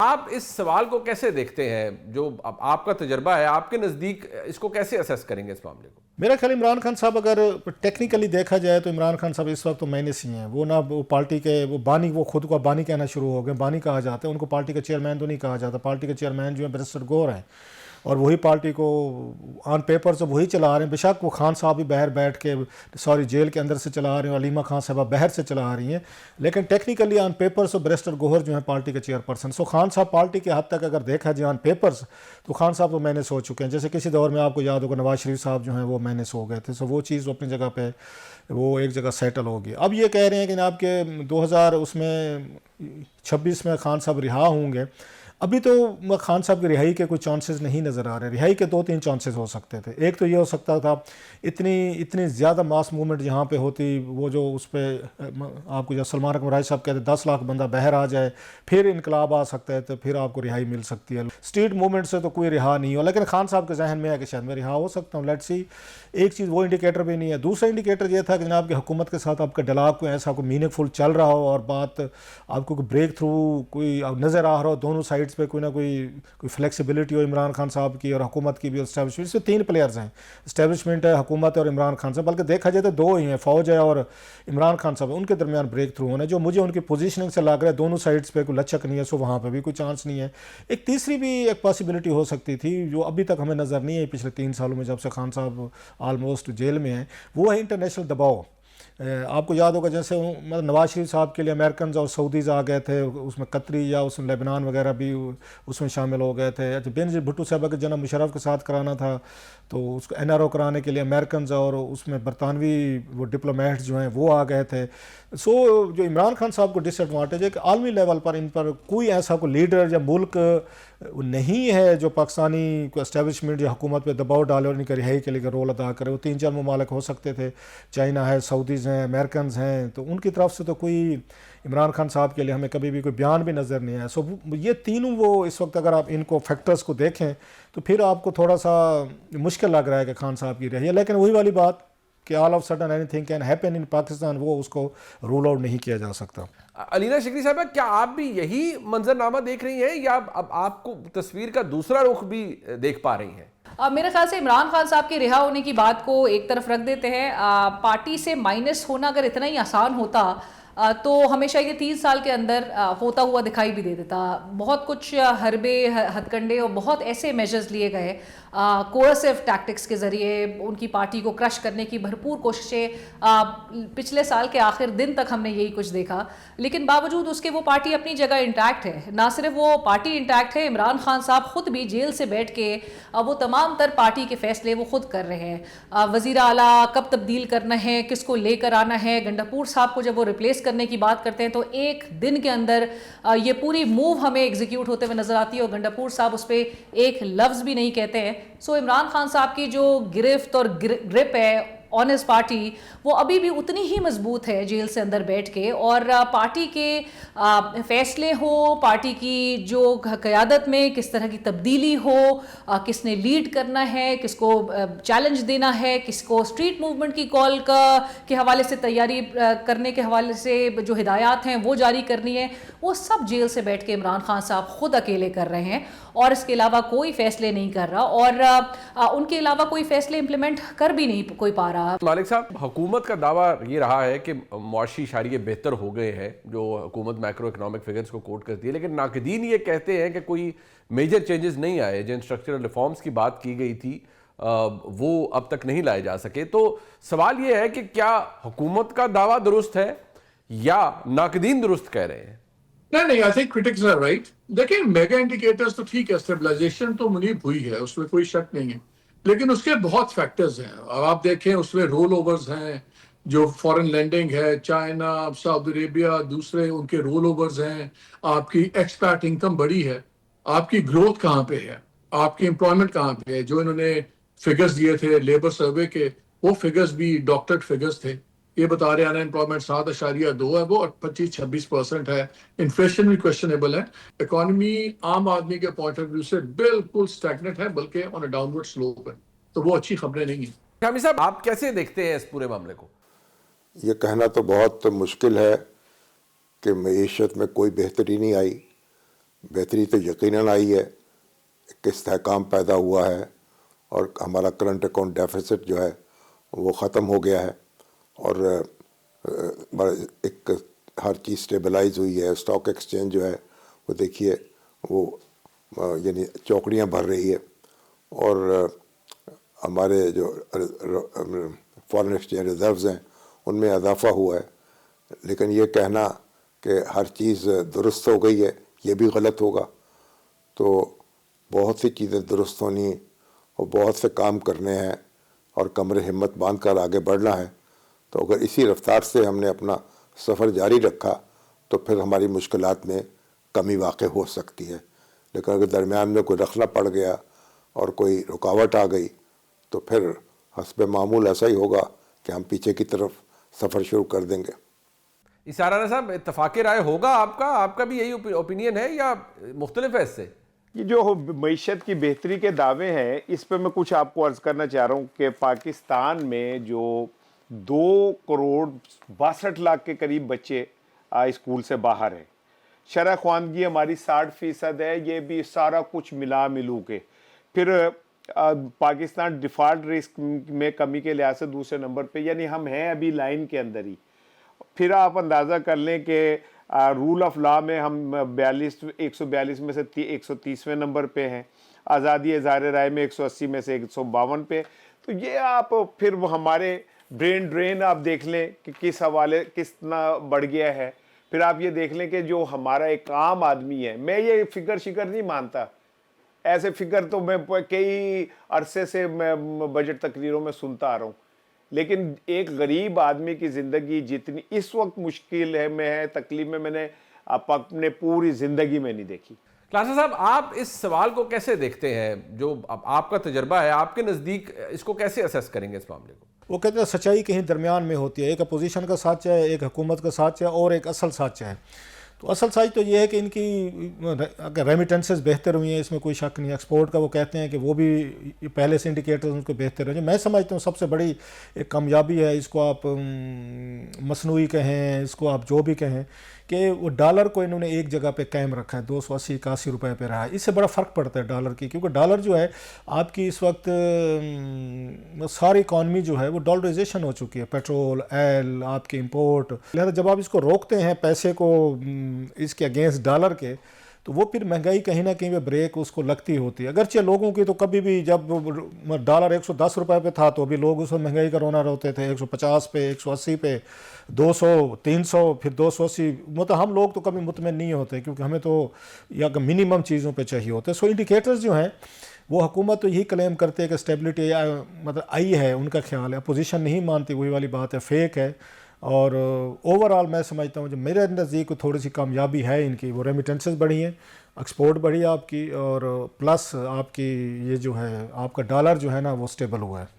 آپ اس سوال کو کیسے دیکھتے ہیں؟ جو آپ کا تجربہ ہے، آپ کے نزدیک اس کو کیسے اسیس کریں گے اس معاملے کو؟ میرا خیال عمران خان صاحب اگر ٹیکنیکلی دیکھا جائے تو عمران خان صاحب اس وقت تو مائنس ہی ہیں. وہ نہ وہ پارٹی کے وہ بانی، وہ خود کو بانی کہنا شروع ہو گئے. بانی کہا جاتا ہے ان کو، پارٹی کا چیئرمین تو نہیں کہا جاتا. پارٹی کے چیئرمین جو ہیں بیرسٹر گور ہیں، اور وہی پارٹی کو آن پیپر سے وہی چلا رہے ہیں. بے شک وہ خان صاحب بھی باہر بیٹھ کے جیل کے اندر سے چلا رہے ہیں، علیمہ خان صاحبہ باہر سے چلا رہی ہیں، لیکن ٹیکنیکلی آن پیپرز بیرسٹر گوہر جو ہیں پارٹی کے چیئر پرسن. سو خان صاحب پارٹی کے حد تک اگر دیکھا جائے آن پیپرز تو خان صاحب تو مائنس ہو چکے ہیں. جیسے کسی دور میں آپ کو یاد ہوگا نواز شریف صاحب جو ہیں وہ مائنس ہو گئے تھے. سو وہ چیز اپنی جگہ پہ وہ ایک جگہ سیٹل ہوگی. اب یہ کہہ رہے ہیں کہ جناب کے 2026 میں خان صاحب رہا ہوں گے. ابھی تو خان صاحب کی رہائی کے کوئی چانسز نہیں نظر آ رہے. رہائی کے 2-3 چانسز ہو سکتے تھے. ایک تو یہ ہو سکتا تھا اتنی زیادہ ماس موومنٹ جہاں پہ ہوتی، وہ جو اس پہ آپ کو جو سلمان اکبر راج صاحب کہتے ہیں 10 لاکھ بندہ باہر آ جائے، پھر انقلاب آ سکتا ہے، تو پھر آپ کو رہائی مل سکتی ہے. اسٹریٹ موومنٹ سے تو کوئی رہا نہیں ہو، لیکن خان صاحب کے ذہن میں ہے کہ شاید میں رہا ہو سکتا ہوں. Let's see. ایک چیز وہ انڈیکیٹر بھی نہیں ہے. دوسرا انڈیکیٹر یہ تھا کہ جناب کی حکومت کے ساتھ آپ کا ڈیلاگ کوئی ایسا کوئی میننگ فل چل رہا ہو، اور بات آپ کو کوئی بریک تھرو کوئی نظر آ رہا ہو دونوں سائڈز پہ، کوئی نہ کوئی فلیکسیبلٹی ہو عمران خان صاحب کی اور حکومت کی بھی. اسٹیبلشمنٹ اس میں 3 پلیئرز ہیں، اسٹیبلشمنٹ ہے، حکومت ہے اور عمران خان صاحب. بلکہ دیکھا جائے تو 2 ہی ہیں، فوج ہے اور عمران خان صاحب. ان کے درمیان بریک تھرو ہونا جو مجھے ان کی پوزیشننگ سے لگ رہا ہے دونوں سائڈز پہ کوئی لچک نہیں ہے. سو وہاں پہ بھی کوئی چانس نہیں ہے. ایک تیسری بھی ایک پاسبلٹی ہو سکتی تھی جو ابھی تک ہمیں نظر نہیں ہے پچھلے 3 سالوں میں جب سے خان صاحب آلموسٹ جیل میں ہیں، وہ ہے انٹرنیشنل دباؤ. آپ کو یاد ہوگا جیسے نواز شریف صاحب کے لیے امریکنز اور سعودیز آ گئے تھے، اس میں قطری یا اس میں لیبنان وغیرہ بھی اس میں شامل ہو گئے تھے. بینظیر بھٹو صاحبہ کے جناب مشرف کے ساتھ کرانا تھا تو اس کو NRO کرانے کے لیے امریکنز اور اس میں برطانوی وہ ڈپلومیٹس جو ہیں وہ آ گئے تھے. سو جو عمران خان صاحب کو ڈس ایڈوانٹیج ہے کہ عالمی لیول پر ان پر کوئی ایسا کوئی لیڈر یا ملک نہیں ہے جو پاکستانی کو اسٹیبلشمنٹ یا حکومت پہ دباؤ ڈالے اور ان کی رہائی کے لیے رول ادا کرے. وہ 3-4 ممالک ہو سکتے تھے، چائنا ہے، سعودیز ہیں، امریکنز ہیں، تو ان کی طرف سے تو کوئی عمران خان صاحب کے لیے ہمیں کبھی بھی کوئی بیان بھی نظر نہیں آیا. سو یہ تینوں وہ اس وقت اگر آپ ان کو فیکٹرز کو دیکھیں تو پھر آپ کو تھوڑا سا مشکل لگ رہا ہے کہ خان صاحب کی رہی ہے. لیکن وہی والی بات کہ all of sudden any thing can happen in Pakistan, وہ اس کو رول آؤٹ نہیں کیا جا سکتا. علینا شکری صاحبہ، کیا آپ بھی یہی منظرنامہ دیکھ رہی ہیں یا اب آپ کو تصویر کا دوسرا رخ بھی دیکھ پا رہی ہیں؟ میرے خیال سے عمران خان صاحب کے رہا ہونے کی بات کو ایک طرف رکھ دیتے ہیں. پارٹی سے مائنس ہونا اگر اتنا ہی آسان ہوتا تو ہمیشہ یہ 3 سال کے اندر ہوتا ہوا دکھائی بھی دے دیتا. بہت کچھ حربے ہتھ کنڈے اور بہت ایسے میجرز لیے گئے کوئرسیو ٹیکٹکس کے ذریعے ان کی پارٹی کو کرش کرنے کی بھرپور کوششیں. پچھلے سال کے آخر دن تک ہم نے یہی کچھ دیکھا، لیکن باوجود اس کے وہ پارٹی اپنی جگہ انٹیکٹ ہے. نہ صرف وہ پارٹی انٹیکٹ ہے، عمران خان صاحب خود بھی جیل سے بیٹھ کے وہ تمام تر پارٹی کے فیصلے وہ خود کر رہے ہیں. وزیر اعلیٰ کب تبدیل کرنا ہے، کس کو لے کر آنا ہے. گنڈاپور صاحب کو جب وہ ریپلیس کرنے کی بات کرتے ہیں تو ایک دن کے اندر یہ پوری موو ہمیں ایگزیکیوٹ ہوتے ہوئے نظر آتی ہے اور گنڈاپور صاحب اس پہ ایک لفظ بھی نہیں کہتے ہیں. سو عمران خان صاحب کی جو گرفت اور گرپ ہے آن ہز پارٹی وہ ابھی بھی اتنی ہی مضبوط ہے جیل سے اندر بیٹھ کے. اور پارٹی کے فیصلے ہو، پارٹی کی جو قیادت میں کس طرح کی تبدیلی ہو، کس نے لیڈ کرنا ہے، کس کو چیلنج دینا ہے، کس کو اسٹریٹ موومنٹ کی کال کے حوالے سے تیاری کرنے کے حوالے سے جو ہدایات ہیں وہ جاری کرنی ہے، وہ سب جیل سے بیٹھ کے عمران خان صاحب خود اکیلے کر رہے ہیں اور اس کے علاوہ کوئی فیصلے نہیں کر رہا اور ان کے علاوہ کوئی فیصلے امپلیمنٹ کر بھی نہیں کوئی پا رہا. مالک صاحب، حکومت کا دعویٰ یہ رہا ہے کہ معاشی اشاریے بہتر ہو گئے ہیں جو حکومت میکرو اکنامک فگرز کو کوٹ کرتی ہے، لیکن ناقدین یہ کہتے ہیں کہ کوئی میجر چینجز نہیں آئے. جن اسٹرکچرل ریفارمز کی بات کی گئی تھی وہ اب تک نہیں لائے جا سکے. تو سوال یہ ہے کہ کیا حکومت کا دعویٰ درست ہے یا ناقدین درست کہہ رہے ہیں؟ نہیں I think critics are right. دیکھیں میگا انڈیکیٹرز تو ٹھیک ہے، اسٹیبلائزیشن تو منیب ہوئی ہے، اس میں کوئی شک نہیں ہے، لیکن اس کے بہت فیکٹرز ہیں. اب آپ دیکھیں اس میں رول اوورز ہیں، جو فورن لینڈنگ ہے، چائنا، سعودی عربیہ، دوسرے ان کے رول اوورز ہیں. آپ کی ایکسپیٹ انکم بڑی ہے، آپ کی گروتھ کہاں پہ ہے، آپ کی امپلائمنٹ کہاں پہ ہے. جو انہوں نے فگرز دیے تھے لیبر سروے کے، وہ فگرز بھی ڈاکٹرڈ فگرز تھے. یہ بتا رہے ان امپلائمنٹ 7.2 ہے، وہ 25-26% ہے. انفلیشن بھی کویسچنیبل ہے. اکانومی عام آدمی کے پوائنٹ آف ویو سے بالکل اسٹیگنٹ ہے، بلکہ آن اے ڈاؤن ورڈ سلوپ ہے. تو وہ اچھی خبریں نہیں ہیں. شامی صاحب، آپ کیسے دیکھتے ہیں اس پورے معاملے کو؟ یہ کہنا تو بہت مشکل ہے کہ معیشت میں کوئی بہتری نہیں آئی. بہتری تو یقیناً آئی ہے کہ استحکام پیدا ہوا ہے اور ہمارا کرنٹ اکاؤنٹ ڈیفیسٹ جو ہے وہ ختم ہو گیا ہے اور ایک ہر چیز اسٹیبلائز ہوئی ہے. اسٹاک ایکسچینج جو ہے وہ دیکھیے وہ یعنی چوکڑیاں بھر رہی ہے اور ہمارے جو فارن ایکسچینج ریزروز ہیں ان میں اضافہ ہوا ہے. لیکن یہ کہنا کہ ہر چیز درست ہو گئی ہے یہ بھی غلط ہوگا. تو بہت سی چیزیں درست ہونی اور بہت سے کام کرنے ہیں اور کمر ہمت باندھ کر آگے بڑھنا ہے. تو اگر اسی رفتار سے ہم نے اپنا سفر جاری رکھا تو پھر ہماری مشکلات میں کمی واقع ہو سکتی ہے. لیکن اگر درمیان میں کوئی رخنہ پڑ گیا اور کوئی رکاوٹ آ گئی تو پھر حسب معمول ایسا ہی ہوگا کہ ہم پیچھے کی طرف سفر شروع کر دیں گے. اسارانہ صاحب اتفاق رائے ہوگا آپ کا بھی یہی اوپینین ہے یا مختلف ہے اس سے؟ یہ جو معیشت کی بہتری کے دعوے ہیں اس پہ میں کچھ آپ کو عرض کرنا چاہ رہا ہوں کہ پاکستان میں جو 2,62,00,000 کے قریب بچے اسکول سے باہر ہیں. شرح خواندگی ہماری 60% ہے. یہ بھی سارا کچھ ملا ملو کے پھر پاکستان ڈیفالٹ رسک میں کمی کے لحاظ سے دوسرے نمبر پہ، یعنی ہم ہیں ابھی لائن کے اندر ہی. پھر آپ اندازہ کر لیں کہ رول آف لا میں ہم 142 میں سے 130ویں نمبر پہ ہیں. آزادی اظہار رائے میں 180 میں سے 152 پہ. تو یہ آپ پھر وہ ہمارے برین ڈرین آپ دیکھ لیں کہ کس حوالے کتنا بڑھ گیا ہے. پھر آپ یہ دیکھ لیں کہ جو ہمارا ایک عام آدمی ہے، میں یہ فگر شکر نہیں مانتا، ایسے فگر تو میں کئی عرصے سے میں بجٹ تقریروں میں سنتا آ رہا ہوں، لیکن ایک غریب آدمی کی زندگی جتنی اس وقت مشکل ہے تکلیف میں نے اپنے پوری زندگی میں نہیں دیکھی. کلاسا صاحب آپ اس سوال کو کیسے دیکھتے ہیں؟ جو آپ کا تجربہ ہے آپ کے نزدیک اس کو کیسے اسیس کریں گے اس معاملے کو؟ وہ کہتے ہیں سچائی کہیں درمیان میں ہوتی ہے، ایک اپوزیشن کا سانچہ ہے، ایک حکومت کا سانچہ ہے اور ایک اصل سانچہ ہے. تو اصل سچ تو یہ ہے کہ ان کی اگر ریمیٹنسز بہتر ہوئی ہیں اس میں کوئی شک نہیں. ایکسپورٹ کا وہ کہتے ہیں کہ وہ بھی پہلے سے انڈیکیٹرز ان کو بہتر ہیں. میں سمجھتا ہوں سب سے بڑی ایک کامیابی ہے، اس کو آپ مصنوعی کہیں، اس کو آپ جو بھی کہیں، کہ وہ ڈالر کو انہوں نے ایک جگہ پہ قائم رکھا ہے، 280-81 روپے پہ رہا ہے. اس سے بڑا فرق پڑتا ہے ڈالر کی، کیونکہ ڈالر جو ہے آپ کی اس وقت ساری اکانومی جو ہے وہ ڈالرائزیشن ہو چکی ہے، پیٹرول، آئل، آپ کے امپورٹ. لہذا جب آپ اس کو روکتے ہیں پیسے کو اس کے اگینسٹ ڈالر کے، تو وہ پھر مہنگائی کہیں نہ کہیں بریک اس کو لگتی ہوتی ہے. اگرچہ لوگوں کی تو کبھی بھی جب ڈالر 110 روپے پہ تھا تو بھی لوگ اس وقت مہنگائی کا رونا روتے تھے، 150 پہ، 180 پہ، 200، 300، پھر 280. مطلب ہم لوگ تو کبھی مطمئن نہیں ہوتے کیونکہ ہمیں تو یا منیمم چیزوں پہ چاہیے ہوتے. سو انڈیکیٹرز جو ہیں وہ حکومت تو یہی کلیم کرتے ہیں کہ اسٹیبلٹی مطلب آئی ہے، ان کا خیال ہے. اپوزیشن نہیں مانتی، وہی والی بات ہے، فیک ہے. اور اوورآل میں سمجھتا ہوں جو میرے نزدیک تھوڑی سی کامیابی ہے ان کی، وہ ریمیٹنسز بڑھی ہیں، ایکسپورٹ بڑھی آپ کی، اور پلس آپ کی یہ جو ہے آپ کا ڈالر جو ہے نا وہ سٹیبل ہوا ہے.